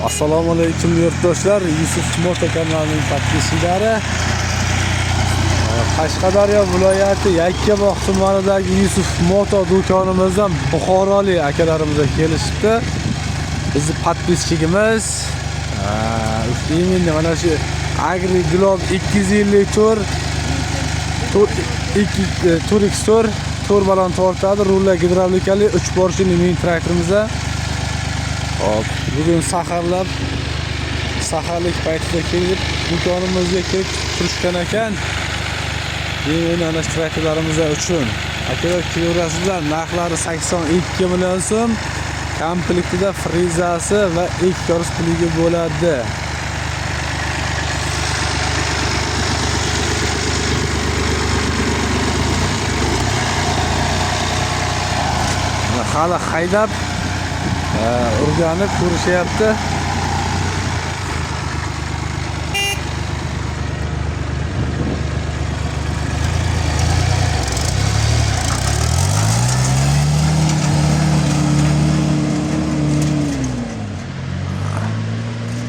Assalomu alaykum yurtdoshlar, Yusuf Moto kanalining podpischilari. Qashqadaryo viloyati Yakkabog' tumanidagi Yusuf Moto do'konimizdan buxorolik akalarimizga kelishibdi. Bizni podpischigimiz mana shu Agri Glob 254 Turixtor bilan tortadi, rullar gidravlikali 3 porshili mini traktorimiz. Hop, bugun saharlik paytida kelib do'konimizga kelib turishgan ekan. Yana ana traktorlarimiz uchun akalar kilogrammlar narxlari 82 million so'm, komplektida frizasi va ilk ko'rish puliga bo'ladi. Hali haydab o'rganib ko'rishyapti.